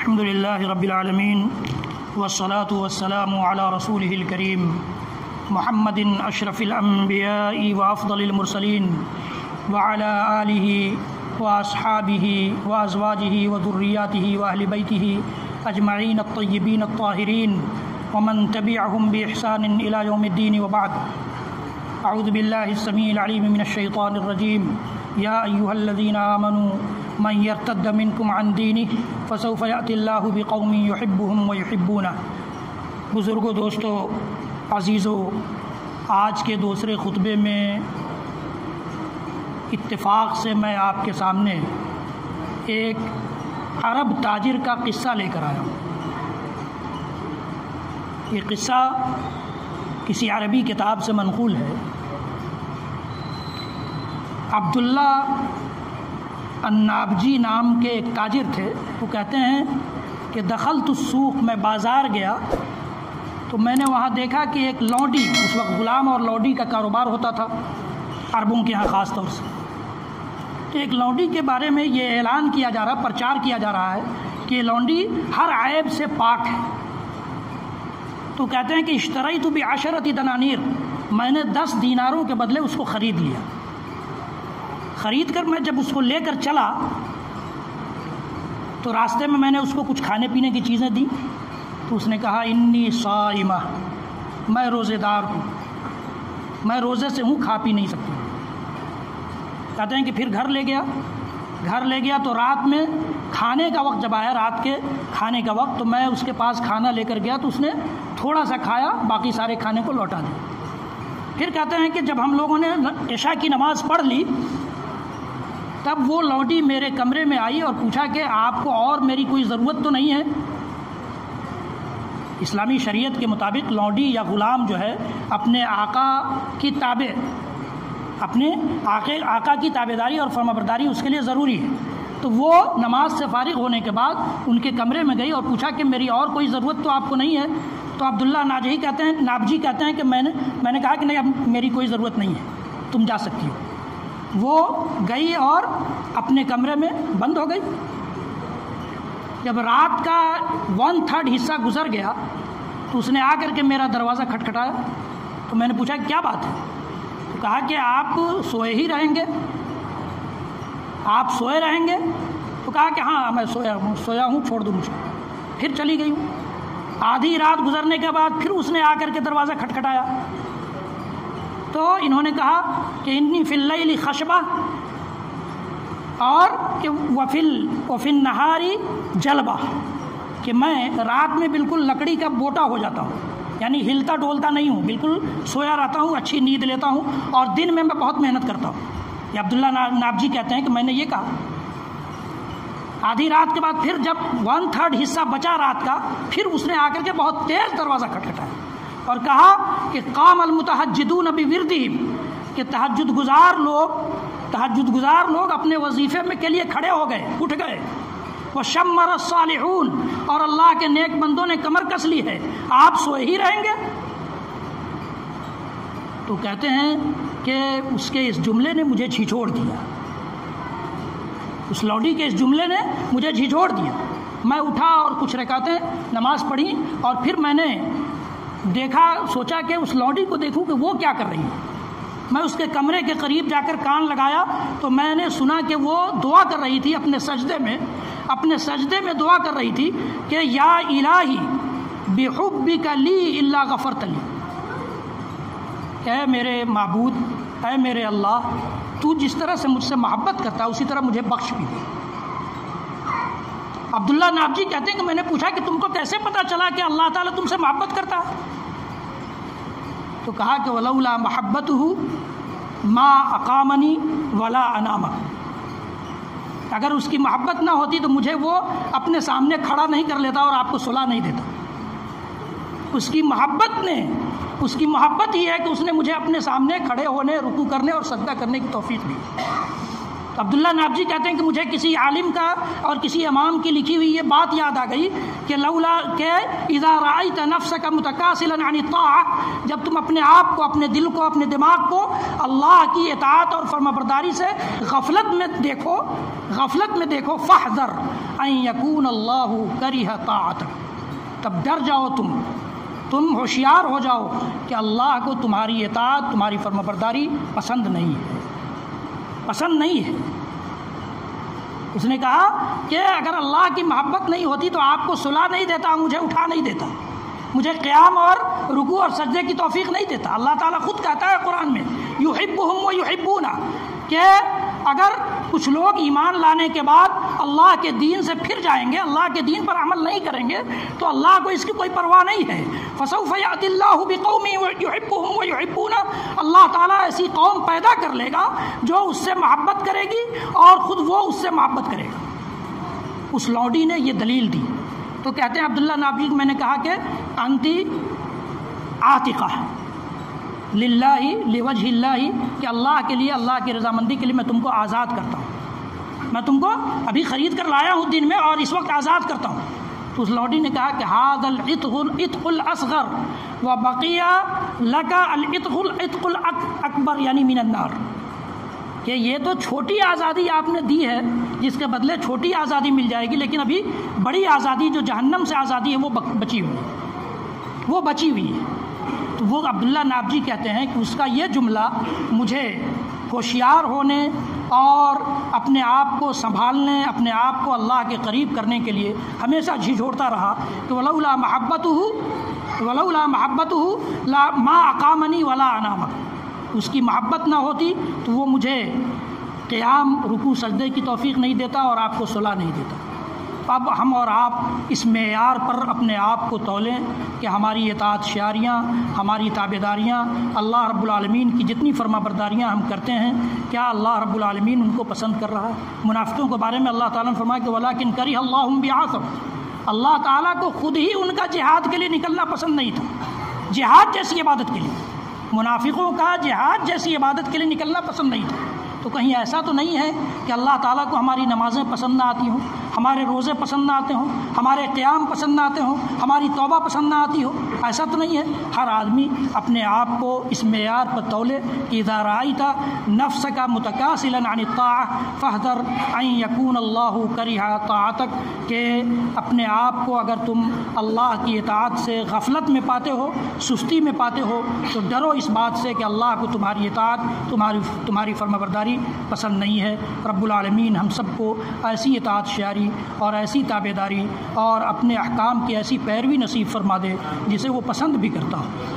الحمد للہ رب العالمین والصلاة والسلام علی رسولہ الکریم محمد اشرف الانبیاء وافضل المرسلین وعلی آلہ واصحابہ وازواجہ وذریاتہ واہل بیتہ اجمعین الطیبین الطاہرین ومن تبعہم بإحسان الی یوم الدین وبعد. اعوذ باللہ السمیع العلیم من الشیطان الرجیم. یا ایہا الذین آمنوا من یرتد منکم عن دینہ فسوف یأتی اللہ بقوم یحبہم ویحبونہ. بزرگوں، دوستو، عزیزو، آج کے دوسرے خطبے میں اتفاق سے میں آپ کے سامنے ایک عرب تاجر کا قصہ لے کر آیا ہوں. یہ قصہ کسی عربی کتاب سے منقول ہے. عبداللہ النابجی نام کے ایک تاجر تھے. وہ کہتے ہیں کہ دخلت السوق، میں بازار گیا تو میں نے وہاں دیکھا کہ ایک لونڈی، اس وقت غلام اور لونڈی کا کاروبار ہوتا تھا عربوں کے ہاں خاص طور سے. ایک لونڈی کے بارے میں یہ اعلان کیا جا رہا، پرچار کیا جا رہا ہے کہ یہ لونڈی ہر عیب سے پاک ہے. تو کہتے ہیں کہ اشتریت بعشرۃ دنانیر، میں نے 10 دیناروں کے بدلے اس کو خرید لیا. خرید کر میں جب اس کو لے کر چلا تو راستے میں نے اس کو کچھ کھانے پینے کی چیزیں دی. تو اس نے کہا انی صائمہ، میں روزے دار ہوں، میں روزے سے ہوں، کھا پی نہیں سکتی. کہتے ہیں کہ پھر گھر لے گیا تو رات میں کھانے کا وقت جب آیا، رات کے کھانے کا وقت، تو میں اس کے پاس کھانا لے کر گیا تو اس نے تھوڑا سا کھایا، باقی سارے کھانے کو لوٹا دیا. پھر کہتے ہیں کہ جب ہم لوگوں نے عشاء کی نماز پڑھ لی تب وہ لونڈی میرے کمرے میں آئی اور پوچھا کہ آپ کو اور میری کوئی ضرورت تو نہیں ہے. اسلامی شریعت کے مطابق لونڈی یا غلام جو ہے اپنے آقا کی تابع، اپنے آقا کی تابعداری اور فرمانبرداری اس کے لیے ضروری ہے. تو وہ نماز سے فارغ ہونے کے بعد ان کے کمرے میں گئی اور پوچھا کہ میری اور کوئی ضرورت تو آپ کو نہیں ہے. تو عبداللہ نابجی کہتے ہیں کہ میں نے کہا کہ نہیں، اب میری کوئی ضرورت نہیں ہے، تم جا سکتی ہو. وہ گئی اور اپنے کمرے میں بند ہو گئی. جب رات کا 1/3 حصہ گزر گیا تو اس نے آ کر کے میرا دروازہ کھٹکھٹایا. تو میں نے پوچھا کیا بات ہے؟ تو کہا کہ آپ سوئے ہی رہیں گے، آپ سوئے رہیں گے. تو کہا کہ ہاں میں سویا ہوں، چھوڑ دوں مجھے. پھر چلی گئی ہوں. آدھی رات گزرنے کے بعد پھر اس نے آ کر کے دروازہ کھٹکھٹایا. تو انہوں نے کہا کہ انی فی اللیل خشبہ، اور کہ وفی النہار جلبہ، کہ میں رات میں بالکل لکڑی کا بوٹا ہو جاتا ہوں، یعنی ہلتا ڈولتا نہیں ہوں، بالکل سویا رہتا ہوں، اچھی نیند لیتا ہوں، اور دن میں بہت محنت کرتا ہوں. یہ عبداللہ نابجی کہتے ہیں کہ میں نے یہ کہا. آدھی رات کے بعد پھر جب 1/3 حصہ بچا رات کا، پھر اس نے آ کر کے بہت تیز دروازہ کھٹکھٹایا اور کہا کہ قام المتہجدون بوردہم، کہ تہجد گزار لوگ اپنے وظیفے میں کے لیے کھڑے ہو گئے، اٹھ گئے. وشمر الصالحون، اور اللہ کے نیک بندوں نے کمر کس لی ہے، آپ سوئے ہی رہیں گے. تو کہتے ہیں کہ اس کے اس جملے نے مجھے جھنجھوڑ دیا، اس لونڈی کے اس جملے نے مجھے جھنجھوڑ دیا. میں اٹھا اور کچھ رکعتیں نماز پڑھی، اور پھر میں نے سوچا کہ اس لونڈی کو دیکھوں کہ وہ کیا کر رہی ہے. میں اس کے کمرے کے قریب جا کر کان لگایا تو میں نے سنا کہ وہ دعا کر رہی تھی اپنے سجدے میں دعا کر رہی تھی کہ یا الہی بحبک لی الا غفرت لی، اے میرے معبود، اے میرے اللہ، تو جس طرح سے مجھ سے محبت کرتا ہے اسی طرح مجھے بخش بھی دے. عبداللہ نابجی کہتے ہیں کہ میں نے پوچھا کہ تم کو کیسے پتا چلا کہ اللہ تعالیٰ تم سے محبت کرتا ہے؟ تو کہا کہ ولولا محبتہ ما اقامنی ولا انام، اگر اس کی محبت نہ ہوتی تو مجھے وہ اپنے سامنے کھڑا نہیں کر لیتا اور آپ کو صلح نہیں دیتا. اس کی محبت ہی ہے کہ اس نے مجھے اپنے سامنے کھڑے ہونے، رکوع کرنے اور سجدہ کرنے کی توفیق دی. عبداللہ نابجی کہتے ہیں کہ مجھے کسی عالم کا اور کسی امام کی لکھی ہوئی یہ بات یاد آ گئی کہ لولا کہ اذا رأیت نفسک متکاسلا عن الطاعہ، جب تم اپنے آپ کو، اپنے دل کو، اپنے دماغ کو اللہ کی اطاعت اور فرمانبرداری سے غفلت میں دیکھو، غفلت میں دیکھو، فاحذر ان یکون اللہ کرہ طاعتک، تب ڈر جاؤ، تم ہوشیار ہو جاؤ کہ اللہ کو تمہاری اطاعت، تمہاری فرمانبرداری پسند نہیں ہے، پسند نہیں ہے۔ اس نے کہا کہ اگر اللہ کی محبت نہیں ہوتی تو آپ کو سلا نہیں دیتا، مجھے اٹھا نہیں دیتا، مجھے قیام اور رکوع اور سجدے کی توفیق نہیں دیتا۔ اللہ تعالیٰ خود کہتا ہے قرآن میں یحبہم و یحبونا، کہ اگر کچھ لوگ ایمان لانے کے بعد اللہ کے دین سے پھر جائیں گے، اللہ کے دین پر عمل نہیں کریں گے، تو اللہ کو اس کی کوئی پرواہ نہیں ہے۔ فسوف یأتی اللہ بقوم یحبہم و یحبونا، اللہ تعالیٰ ایسی قوم پیدا کر لے گا جو اس سے محبت کرے گی اور خود وہ اس سے محبت کرے گا۔ اس لوڈی نے یہ دلیل دی۔ تو کہتے ہیں عبداللہ نابی، میں نے کہا کہ انتی عاتقہ للہ لوجہ اللہ، کہ اللہ کے لیے، اللہ کی رضامندی کے لیے میں تم کو آزاد کرتا ہوں، میں تم کو ابھی خرید کر لایا ہوں دن میں اور اس وقت آزاد کرتا ہوں۔ تو اس لوڈی نے کہا کہ ھذا العتق الاصغر وبقی لک العتق الاکبر، یعنی من النار، کہ یہ تو چھوٹی آزادی آپ نے دی ہے جس کے بدلے چھوٹی آزادی مل جائے گی، لیکن ابھی بڑی آزادی جو جہنم سے آزادی ہے وہ بچی ہوئی ہے، وہ بچی ہوئی ہے۔ تو وہ عبداللہ نابجی کہتے ہیں کہ اس کا یہ جملہ مجھے ہوشیار ہونے اور اپنے آپ کو سنبھالنے، اپنے آپ کو اللہ کے قریب کرنے کے لیے ہمیشہ جھنجھوڑتا رہا کہ ولولا محبتہ ما اقامنی ولا انامک، اس کی محبت نہ ہوتی تو وہ مجھے قیام، رکوع، سجدے کی توفیق نہیں دیتا اور آپ کو صلح نہیں دیتا۔ اب ہم اور آپ اس معیار پر اپنے آپ کو تولیں کہ ہماری اطاعت شعاریاں، ہماری تابعداریاں، اللہ رب العالمین کی جتنی فرما برداریاں ہم کرتے ہیں، کیا اللہ رب العالمین ان کو پسند کر رہا ہے؟ منافقوں کے بارے میں اللہ تعالیٰ نے فرمایا کہ وَلَٰكِن كَرِهَ اللَّهُ بِعَاثَهُمْ، اللہ تعالیٰ کو خود ہی ان کا جہاد کے لیے نکلنا پسند نہیں تھا، جہاد جیسی عبادت کے لیے، منافقوں کا جہاد جیسی عبادت کے لیے نکلنا پسند نہیں تھا۔ تو کہیں ایسا تو نہیں ہے کہ اللہ تعالیٰ کو ہماری نمازیں پسند نہ آتی ہوں، ہمارے روزے پسند نہ آتے ہوں، ہمارے قیام پسند نہ آتے ہوں، ہماری توبہ پسند نہ آتی ہو؟ ایسا تو نہیں ہے۔ ہر آدمی اپنے آپ کو اس معیار پر تولے کہ اذا رأیت نفسک متکاسلا عن الطاعہ فاحذر ان یکون اللہ کرہ طاعتک، کہ اپنے آپ کو اگر تم اللہ کی اطاعت سے غفلت میں پاتے ہو، سستی میں پاتے ہو، تو ڈرو اس بات سے کہ اللہ کو تمہاری اطاعت، تمہاری فرمانبرداری پسند نہیں ہے۔ رب العالمین ہم سب کو ایسی اطاعت شعاری اور ایسی تابعداری اور اپنے احکام کی ایسی پیروی نصیب فرما دے جسے وہ پسند بھی کرتا ہو۔